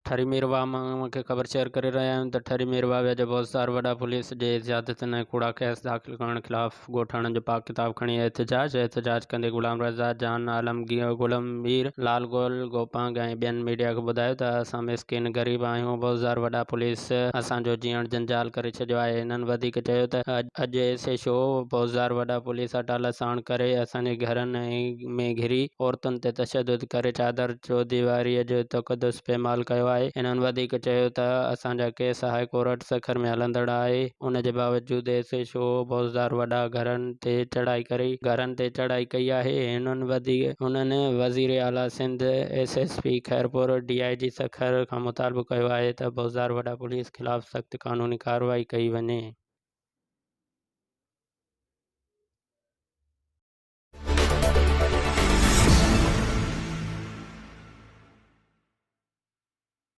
ठरी मीरवा मूंखे ख़बर शेयर करे रहिया आहियूं त ठरी मीरवा वेझो भोसार वॾा पुलिस जे ज़्यादतियुनि ऐं कूड़ा केस दाख़िल करण ख़िलाफ़ ॻोठाणनि जो पाक किताब खणी एहतजाज कंदे गुलाम रज़ा जान आलमगीर गुलमगीर लाल गोल गोपांग ऐं ॿियनि मीडिया खे ॿुधायो त असां मिसकिन ग़रीब आहियूं। भोसार वॾा पुलिस असांजो जीअण जंजाल करे छॾियो आहे। हिननि वधीक चयो त अॼु ऐसे शो भोसार वॾा पुलिस अटाला साण करे असांजे घरनि में घिरी औरतुनि ते तशदुद करे चादर चौधीवारीअ जो तक़दस पेमाल कयो आहे। हिननि वधीक चयो त असांजा केस हाई कोर्ट सखर में हलंदड़ आहे। उन जे बावजूदि ऐसे शो भोसार वॾा घरनि ते चढ़ाई कई आहे। हुननि वज़ीर आला सिंध SSP खैरपुर DIG सखर खां मुतालबो कयो आहे त भोसार वॾा पुलिस ख़िलाफ़ सख़्त क़ानूनी कार्रवाई कई वञे।